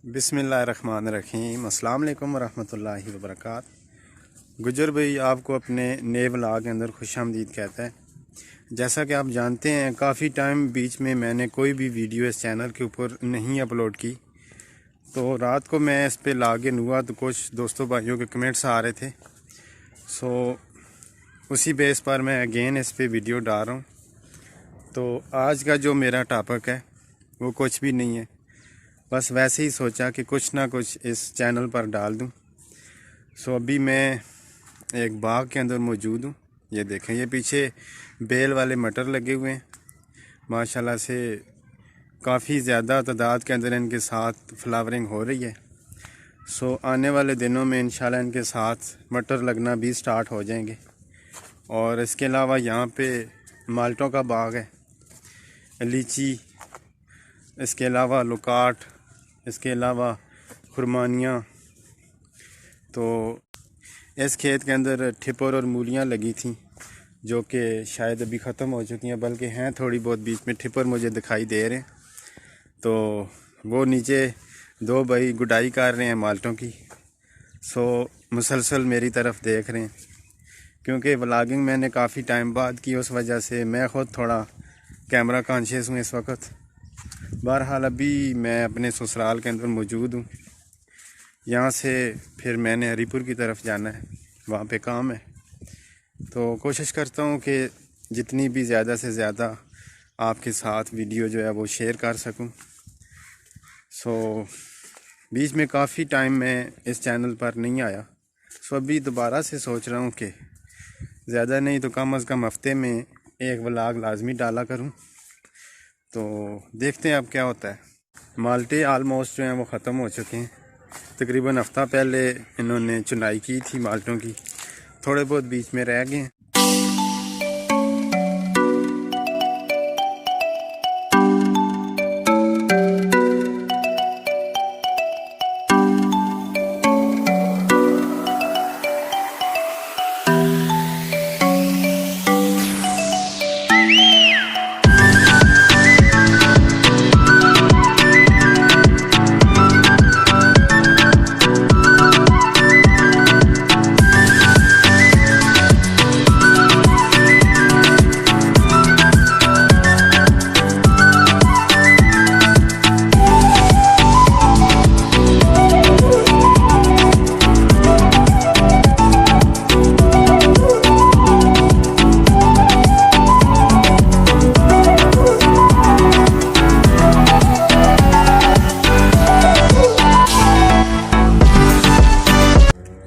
बिस्मिल्लाहिर्रहमानिर्रहीम। अस्सलाम वालेकुम रहमतुल्लाहि व बरकात। गुजर भाई आपको अपने नए व्लॉग के अंदर खुशामदीद कहता है। जैसा कि आप जानते हैं काफ़ी टाइम बीच में मैंने कोई भी वीडियो इस चैनल के ऊपर नहीं अपलोड की, तो रात को मैं इस पे लॉगिन हुआ तो कुछ दोस्तों भाइयों के कमेंट्स आ रहे थे। उसी बेस पर मैं अगेन इस पे वीडियो डाल रहा हूँ। तो आज का जो मेरा टॉपिक है वो कुछ भी नहीं है, बस वैसे ही सोचा कि कुछ ना कुछ इस चैनल पर डाल दूं। अभी मैं एक बाग के अंदर मौजूद हूं। ये देखें, ये पीछे बेल वाले मटर लगे हुए हैं। माशाल्लाह से काफ़ी ज़्यादा तादाद के अंदर इनके साथ फ्लावरिंग हो रही है। आने वाले दिनों में इंशाल्लाह इनके साथ मटर लगना भी स्टार्ट हो जाएंगे। और इसके अलावा यहाँ पे माल्टों का बाग है, लीची, इसके अलावा लुकाट, इसके अलावा खुरमानियाँ। तो इस खेत के अंदर ठिपर और मूलियाँ लगी थी जो कि शायद अभी ख़त्म हो चुकी हैं, बल्कि हैं थोड़ी बहुत बीच में ठिपर मुझे दिखाई दे रहे हैं। तो वो नीचे दो भाई गुडाई कर रहे हैं माल्टों की। मुसलसल मेरी तरफ देख रहे हैं, क्योंकि व्लॉगिंग मैंने काफ़ी टाइम बाद की, उस वजह से मैं ख़ुद थोड़ा कैमरा कॉन्शियस हूँ इस वक्त। बहरहाल अभी मैं अपने ससुराल के अंदर मौजूद हूँ। यहाँ से फिर मैंने हरीपुर की तरफ जाना है, वहाँ पे काम है। तो कोशिश करता हूँ कि जितनी भी ज़्यादा से ज़्यादा आपके साथ वीडियो जो है वो शेयर कर सकूँ। बीच में काफ़ी टाइम मैं इस चैनल पर नहीं आया। अभी दोबारा से सोच रहा हूँ कि ज़्यादा नहीं तो कम अज़ कम हफ्ते में एक व्लॉग लाजमी डाला करूँ। तो देखते हैं अब क्या होता है। माल्टे आलमोस्ट जो हैं वो ख़त्म हो चुके हैं। तकरीबन हफ़्ता पहले इन्होंने चुनाई की थी माल्टों की, थोड़े बहुत बीच में रह गए हैं।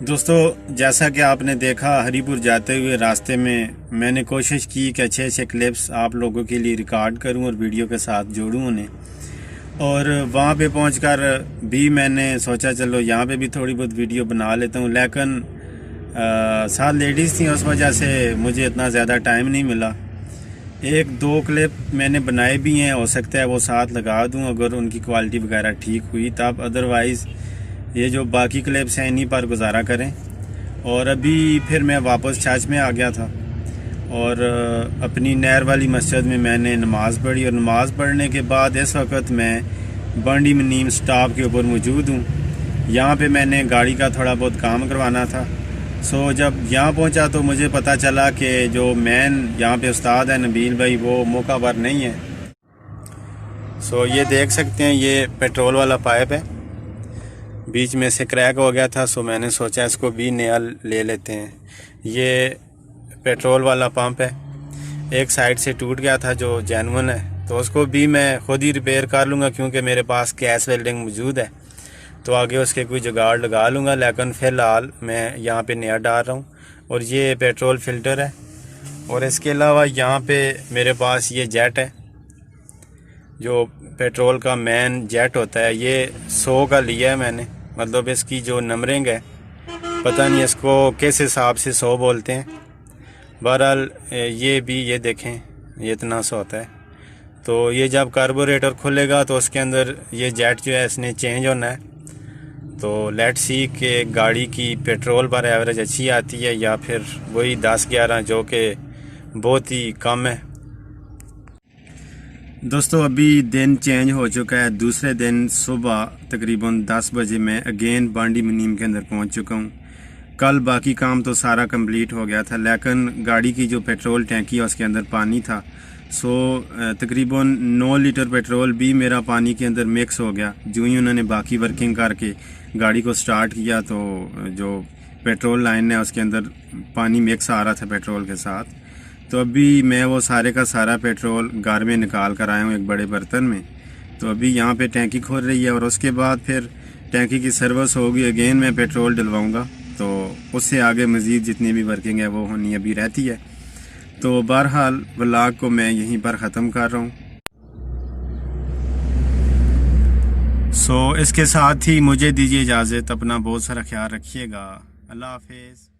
दोस्तों, जैसा कि आपने देखा हरीपुर जाते हुए रास्ते में मैंने कोशिश की कि अच्छे अच्छे क्लिप्स आप लोगों के लिए रिकॉर्ड करूं और वीडियो के साथ जोड़ूं उन्हें। और वहां पे पहुंचकर भी मैंने सोचा चलो यहाँ पे भी थोड़ी बहुत वीडियो बना लेता हूं, लेकिन साथ लेडीज़ थी, उस वजह से मुझे इतना ज़्यादा टाइम नहीं मिला। एक दो क्लिप मैंने बनाए भी हैं, हो सकता है वो साथ लगा दूँ अगर उनकी क्वालिटी वगैरह ठीक हुई तब, अदरवाइज़ ये जो बाकी क्लिप्स हैं इन्हीं पर गुजारा करें। और अभी फिर मैं वापस छाछ में आ गया था और अपनी नहर वाली मस्जिद में मैंने नमाज़ पढ़ी, और नमाज़ पढ़ने के बाद इस वक्त मैं बंडी मनीम स्टॉप के ऊपर मौजूद हूँ। यहाँ पे मैंने गाड़ी का थोड़ा बहुत काम करवाना था। जब यहाँ पहुँचा तो मुझे पता चला कि जो मेन यहाँ पे उस्ताद है नबील भाई, वो मौका पर नहीं है। ये देख सकते हैं, ये पेट्रोल वाला पाइप है, बीच में से क्रैक हो गया था। मैंने सोचा इसको भी नया ले लेते हैं। ये पेट्रोल वाला पंप है, एक साइड से टूट गया था जो जेन्युइन है, तो उसको भी मैं खुद ही रिपेयर कर लूँगा क्योंकि मेरे पास गैस वेल्डिंग मौजूद है। तो आगे उसके कोई जुगाड़ लगा लूँगा, लेकिन फ़िलहाल मैं यहाँ पे नया डाल रहा हूँ। और ये पेट्रोल फिल्टर है। और इसके अलावा यहाँ पे मेरे पास ये जेट है, जो पेट्रोल का मेन जेट होता है। ये 100 का लिया है मैंने, मतलब इसकी जो नंबरिंग है पता नहीं इसको किस हिसाब से 100 बोलते हैं। बहरहाल ये भी, ये देखें, ये इतना सा होता है। तो ये जब कार्बोरेटर खुलेगा तो उसके अंदर ये जेट जो है इसने चेंज होना है। तो लेट्स सी कि गाड़ी की पेट्रोल पर एवरेज अच्छी आती है या फिर वही 10-11 जो कि बहुत ही कम है। दोस्तों अभी दिन चेंज हो चुका है। दूसरे दिन सुबह तकरीबन 10 बजे मैं अगेन बांडी मुनीम के अंदर पहुंच चुका हूं। कल बाकी काम तो सारा कंप्लीट हो गया था, लेकिन गाड़ी की जो पेट्रोल टैंकी है उसके अंदर पानी था। सो तकरीबन 9 लीटर पेट्रोल भी मेरा पानी के अंदर मिक्स हो गया। जो ही उन्होंने बाकी वर्किंग करके गाड़ी को स्टार्ट किया तो जो पेट्रोल लाइन है उसके अंदर पानी मिक्स आ रहा था पेट्रोल के साथ। तो अभी मैं वो सारे का सारा पेट्रोल घर में निकाल कर आया हूँ एक बड़े बर्तन में। तो अभी यहाँ पे टैंकी खोल रही है और उसके बाद फिर टैंकी की सर्विस होगी, अगेन मैं पेट्रोल डलवाऊँगा। तो उससे आगे मज़ीद जितनी भी वर्किंग है वो होनी अभी रहती है। तो बहरहाल व्लॉग को मैं यहीं पर ख़त्म कर रहा हूँ। इसके साथ ही मुझे दीजिए इजाज़त। अपना बहुत सारा ख्याल रखिएगा। अल्लाह हाफिज़।